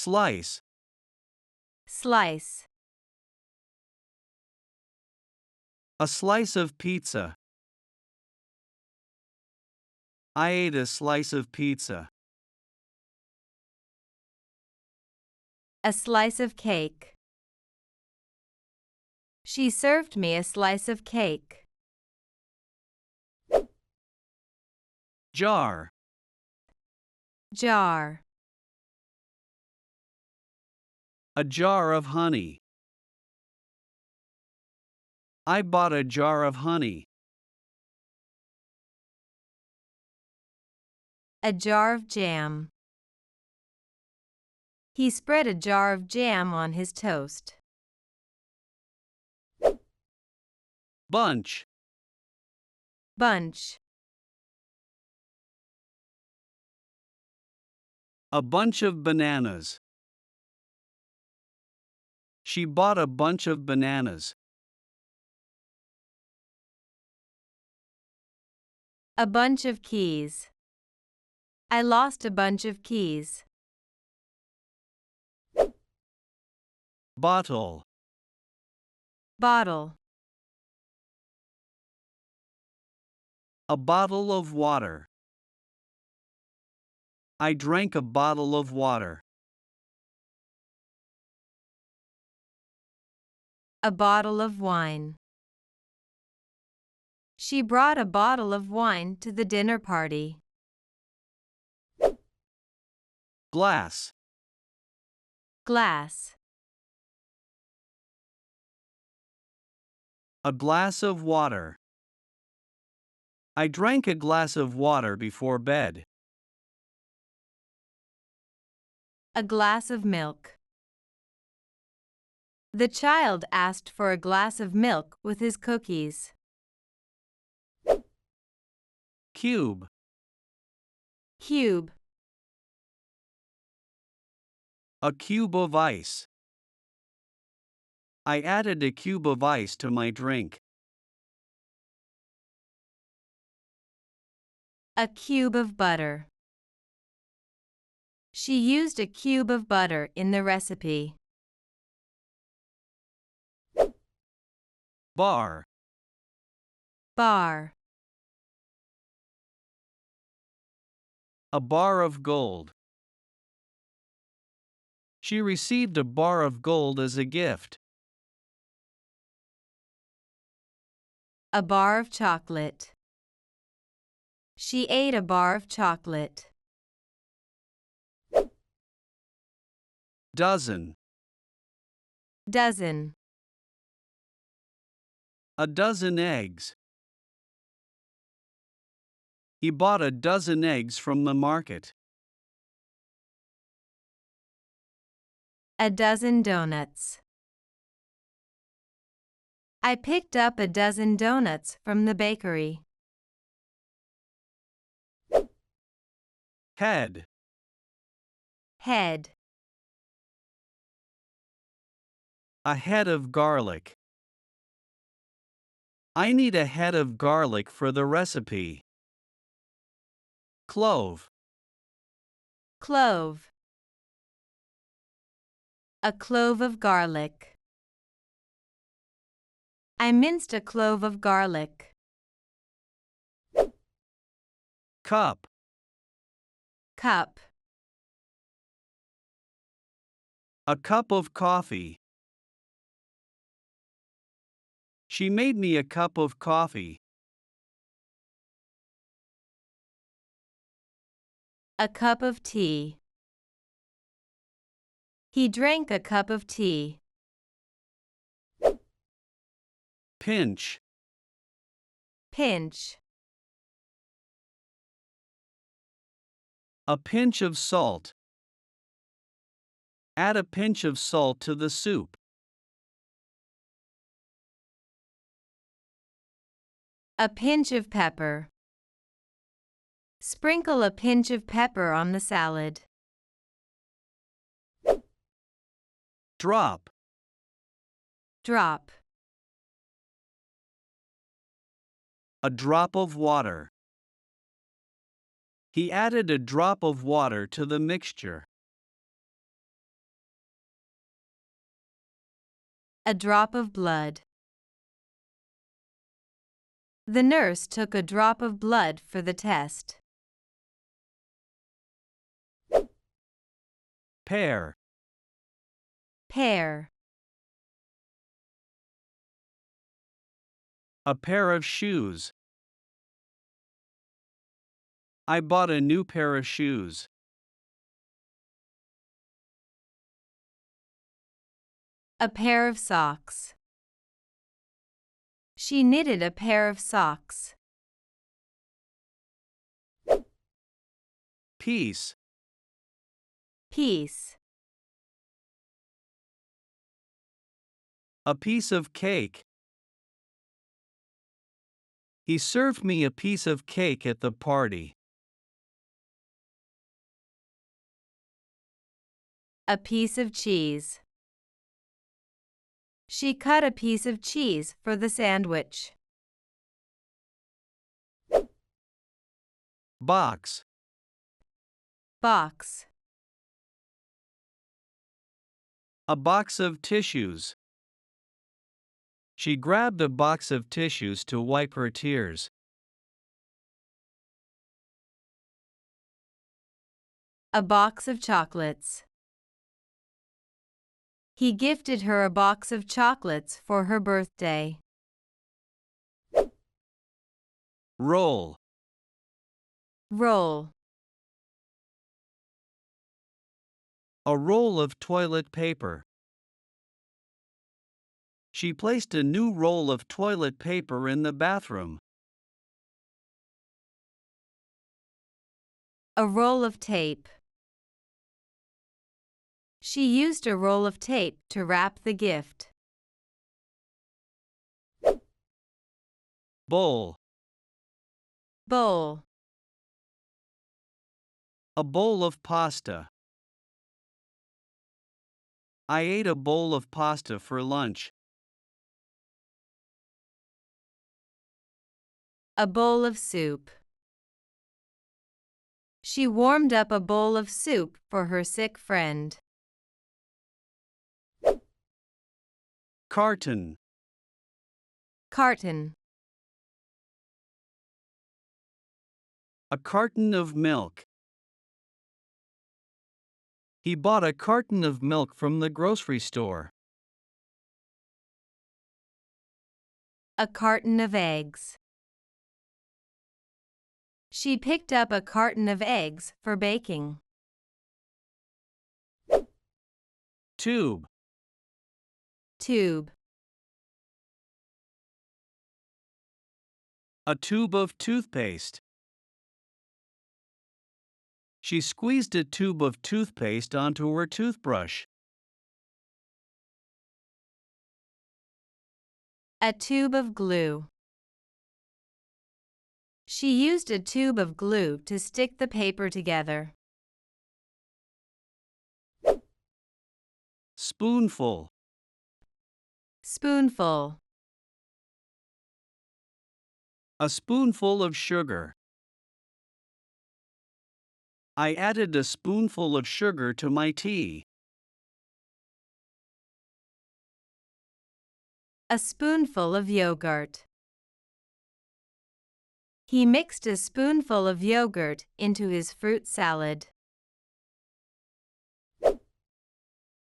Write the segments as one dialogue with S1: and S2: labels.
S1: Slice.
S2: Slice.
S1: A slice of pizza. I ate a slice of pizza.
S2: A slice of cake. She served me a slice of cake.
S1: Jar.
S2: Jar.
S1: A jar of honey. I bought a jar of honey.
S2: A jar of jam. He spread a jar of jam on his toast.
S1: Bunch.
S2: Bunch.
S1: A bunch of bananas. She bought a bunch of bananas.
S2: A bunch of keys. I lost a bunch of keys.
S1: Bottle.
S2: Bottle.
S1: A bottle of water. I drank a bottle of water.
S2: A bottle of wine. She brought a bottle of wine to the dinner party.
S1: Glass.
S2: Glass.
S1: A glass of water. I drank a glass of water before bed.
S2: A glass of milk. The child asked for a glass of milk with his cookies.
S1: Cube.
S2: Cube.
S1: A cube of ice. I added a cube of ice to my drink.
S2: A cube of butter. She used a cube of butter in the recipe.
S1: Bar.
S2: Bar.
S1: A bar of gold. She received a bar of gold as a gift.
S2: A bar of chocolate. She ate a bar of chocolate.
S1: Dozen.
S2: Dozen.
S1: A dozen eggs. He bought a dozen eggs from the market.
S2: A dozen donuts. I picked up a dozen donuts from the bakery.
S1: Head.
S2: Head.
S1: A head of garlic. I need a head of garlic for the recipe. Clove.
S2: Clove. A clove of garlic. I minced a clove of garlic.
S1: Cup.
S2: Cup.
S1: A cup of coffee. She made me a cup of coffee.
S2: A cup of tea. He drank a cup of tea.
S1: Pinch.
S2: Pinch.
S1: A pinch of salt. Add a pinch of salt to the soup.
S2: A pinch of pepper. Sprinkle a pinch of pepper on the salad.
S1: Drop.
S2: Drop.
S1: A drop of water. He added a drop of water to the mixture.
S2: A drop of blood. The nurse took a drop of blood for the test.
S1: Pair.
S2: Pair.
S1: A pair of shoes. I bought a new pair of shoes.
S2: A pair of socks. She knitted a pair of socks.
S1: Piece.
S2: Piece.
S1: A piece of cake. He served me a piece of cake at the party.
S2: A piece of cheese. She cut a piece of cheese for the sandwich.
S1: Box.
S2: Box.
S1: A box of tissues. She grabbed a box of tissues to wipe her tears.
S2: A box of chocolates. He gifted her a box of chocolates for her birthday.
S1: Roll.
S2: Roll.
S1: A roll of toilet paper. She placed a new roll of toilet paper in the bathroom.
S2: A roll of tape. She used a roll of tape to wrap the gift.
S1: Bowl.
S2: Bowl.
S1: A bowl of pasta. I ate a bowl of pasta for lunch.
S2: A bowl of soup. She warmed up a bowl of soup for her sick friend.
S1: Carton.
S2: Carton.
S1: A carton of milk. He bought a carton of milk from the grocery store.
S2: A carton of eggs. She picked up a carton of eggs for baking.
S1: Tube.
S2: Tube.
S1: A tube of toothpaste. She squeezed a tube of toothpaste onto her toothbrush.
S2: A tube of glue. She used a tube of glue to stick the paper together.
S1: Spoonful.
S2: Spoonful.
S1: A spoonful of sugar. I added a spoonful of sugar to my tea.
S2: A spoonful of yogurt. He mixed a spoonful of yogurt into his fruit salad.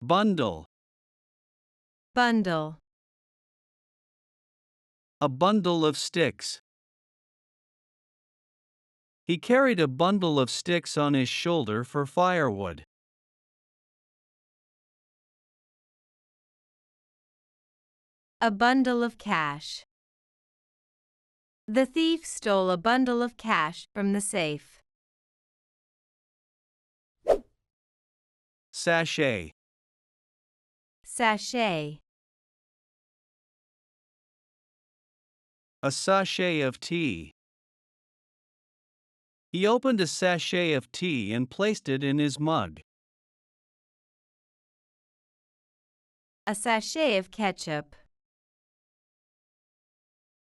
S1: Bundle.
S2: Bundle.
S1: A bundle of sticks. He carried a bundle of sticks on his shoulder for firewood.
S2: A bundle of cash. The thief stole a bundle of cash from the safe.
S1: Sachet.
S2: Sachet.
S1: A sachet of tea. He opened a sachet of tea and placed it in his mug.
S2: A sachet of ketchup.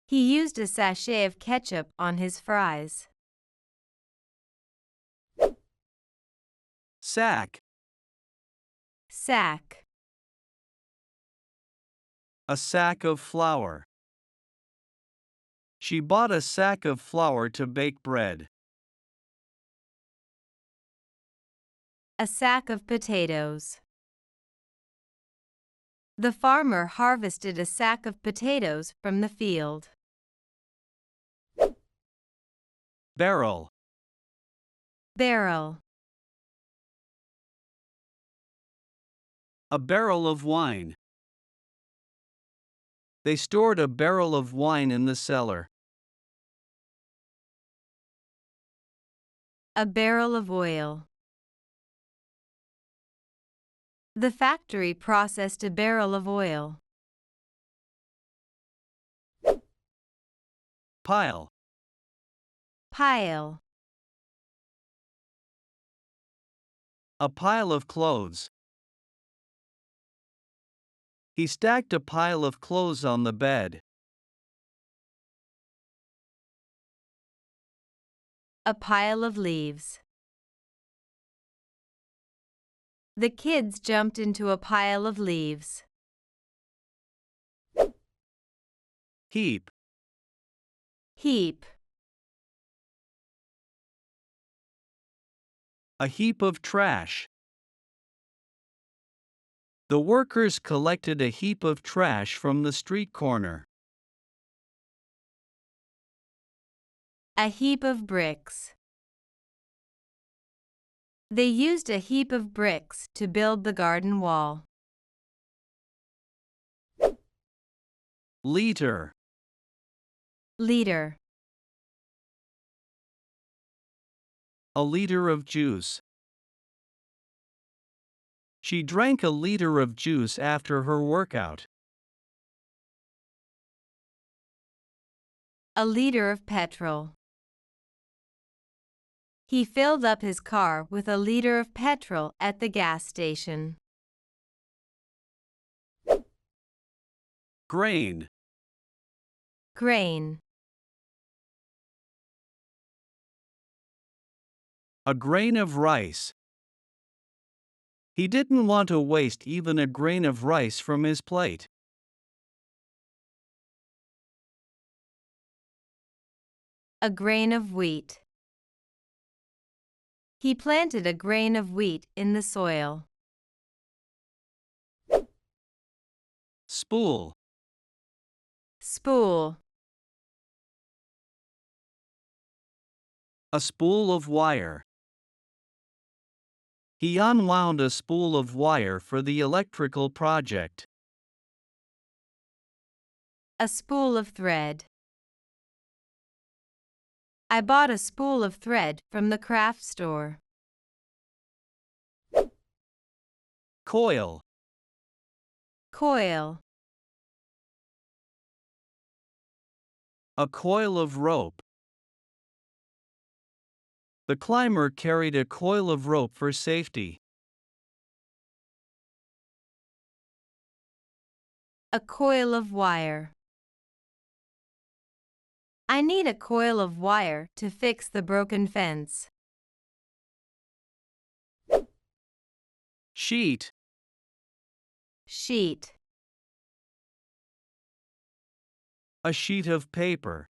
S2: He used a sachet of ketchup on his fries.
S1: Sack.
S2: Sack.
S1: A sack of flour. She bought a sack of flour to bake bread.
S2: A sack of potatoes. The farmer harvested a sack of potatoes from the field.
S1: Barrel.
S2: Barrel.
S1: A barrel of wine. They stored a barrel of wine in the cellar.
S2: A barrel of oil. The factory processed a barrel of oil.
S1: Pile.
S2: Pile.
S1: A pile of clothes. He stacked a pile of clothes on the bed.
S2: A pile of leaves. The kids jumped into a pile of leaves.
S1: Heap.
S2: Heap.
S1: A heap of trash. The workers collected a heap of trash from the street corner.
S2: A heap of bricks. They used a heap of bricks to build the garden wall.
S1: Liter.
S2: Liter.
S1: A liter of juice. She drank a liter of juice after her workout.
S2: A liter of petrol. He filled up his car with a liter of petrol at the gas station.
S1: Grain.
S2: Grain.
S1: A grain of rice. He didn't want to waste even a grain of rice from his plate.
S2: A grain of wheat. He planted a grain of wheat in the soil.
S1: Spool.
S2: Spool.
S1: A spool of wire. He unwound a spool of wire for the electrical project.
S2: A spool of thread. I bought a spool of thread from the craft store.
S1: Coil.
S2: Coil.
S1: A coil of rope. The climber carried a coil of rope for safety.
S2: A coil of wire. I need a coil of wire to fix the broken fence.
S1: Sheet.
S2: Sheet.
S1: A sheet of paper.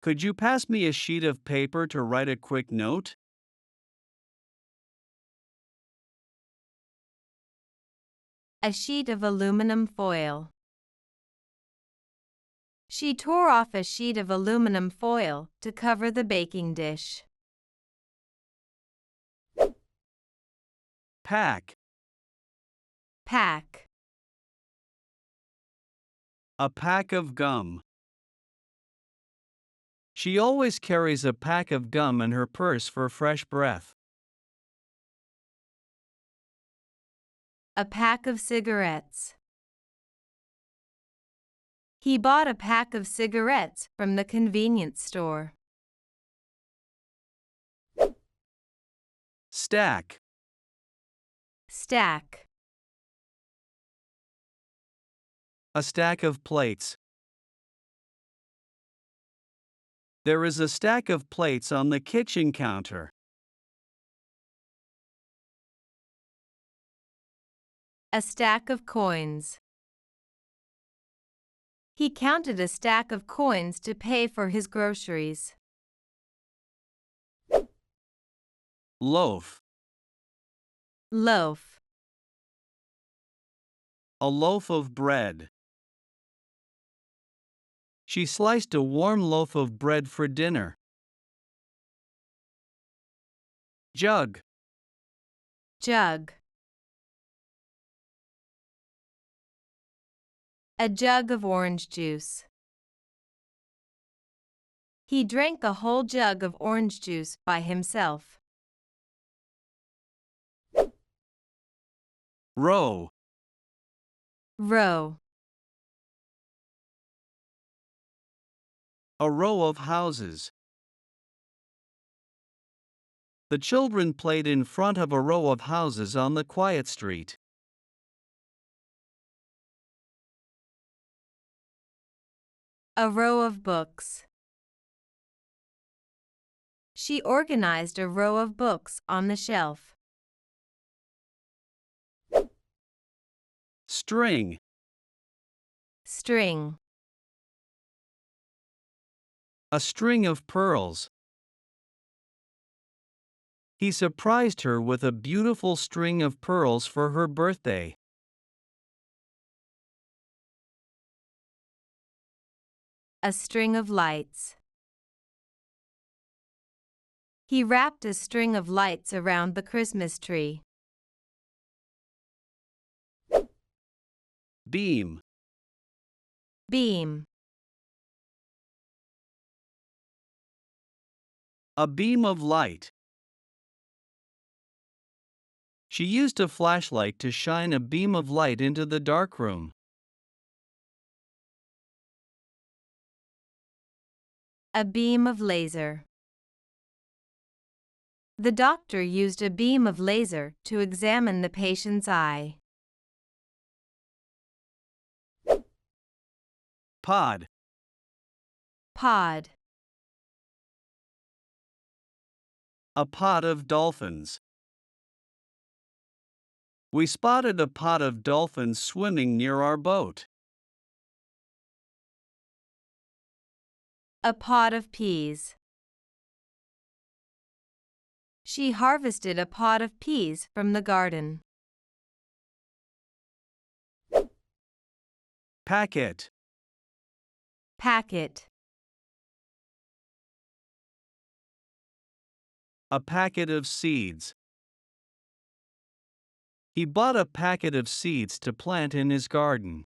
S1: Could you pass me a sheet of paper to write a quick note?
S2: A sheet of aluminum foil. She tore off a sheet of aluminum foil to cover the baking dish.
S1: Pack.
S2: Pack.
S1: A pack of gum. She always carries a pack of gum in her purse for fresh breath.
S2: A pack of cigarettes. He bought a pack of cigarettes from the convenience store.
S1: Stack.
S2: Stack.
S1: A stack of plates. There is a stack of plates on the kitchen counter.
S2: A stack of coins. He counted a stack of coins to pay for his groceries.
S1: Loaf.
S2: Loaf.
S1: A loaf of bread. She sliced a warm loaf of bread for dinner. Jug.
S2: Jug. A jug of orange juice. He drank a whole jug of orange juice by himself.
S1: Row.
S2: Row.
S1: A row of houses. The children played in front of a row of houses on the quiet street.
S2: A row of books. She organized a row of books on the shelf.
S1: String.
S2: String.
S1: A string of pearls. He surprised her with a beautiful string of pearls for her birthday.
S2: A string of lights. He wrapped a string of lights around the Christmas tree.
S1: Beam.
S2: Beam.
S1: A beam of light. She used a flashlight to shine a beam of light into the dark room.
S2: A beam of laser. The doctor used a beam of laser to examine the patient's eye.
S1: Pod.
S2: Pod.
S1: A pod of dolphins. We spotted a pod of dolphins swimming near our boat.
S2: A pod of peas. She harvested a pod of peas from the garden.
S1: Packet.
S2: Packet.
S1: A packet of seeds. He bought a packet of seeds to plant in his garden.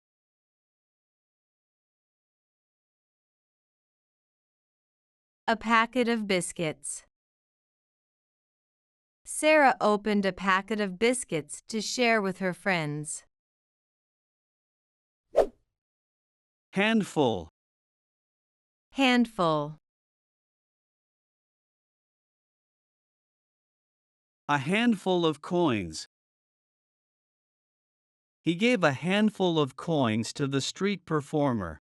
S2: A packet of biscuits. Sarah opened a packet of biscuits to share with her friends.
S1: Handful.
S2: Handful.
S1: A handful of coins. He gave a handful of coins to the street performer.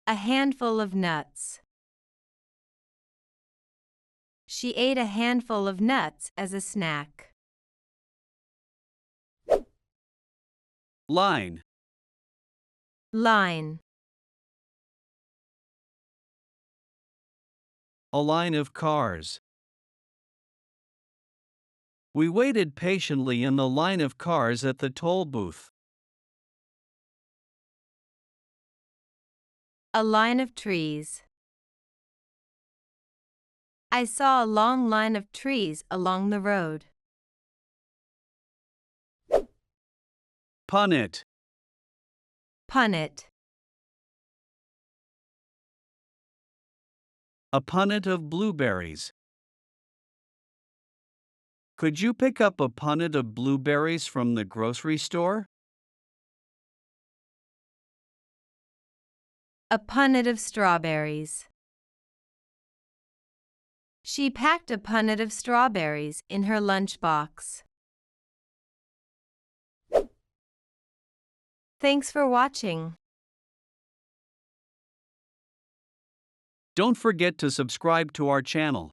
S2: A handful of nuts. She ate a handful of nuts as a snack.
S1: Line.
S2: Line.
S1: A line of cars. We waited patiently in the line of cars at the toll booth.
S2: A line of trees. I saw a long line of trees along the road.
S1: Punnet.
S2: Punnet.
S1: A punnet of blueberries. Could you pick up a punnet of blueberries from the grocery store?
S2: A punnet of strawberries. She packed a punnet of strawberries in her lunchbox. Thanks for watching.
S1: Don't forget to subscribe to our channel.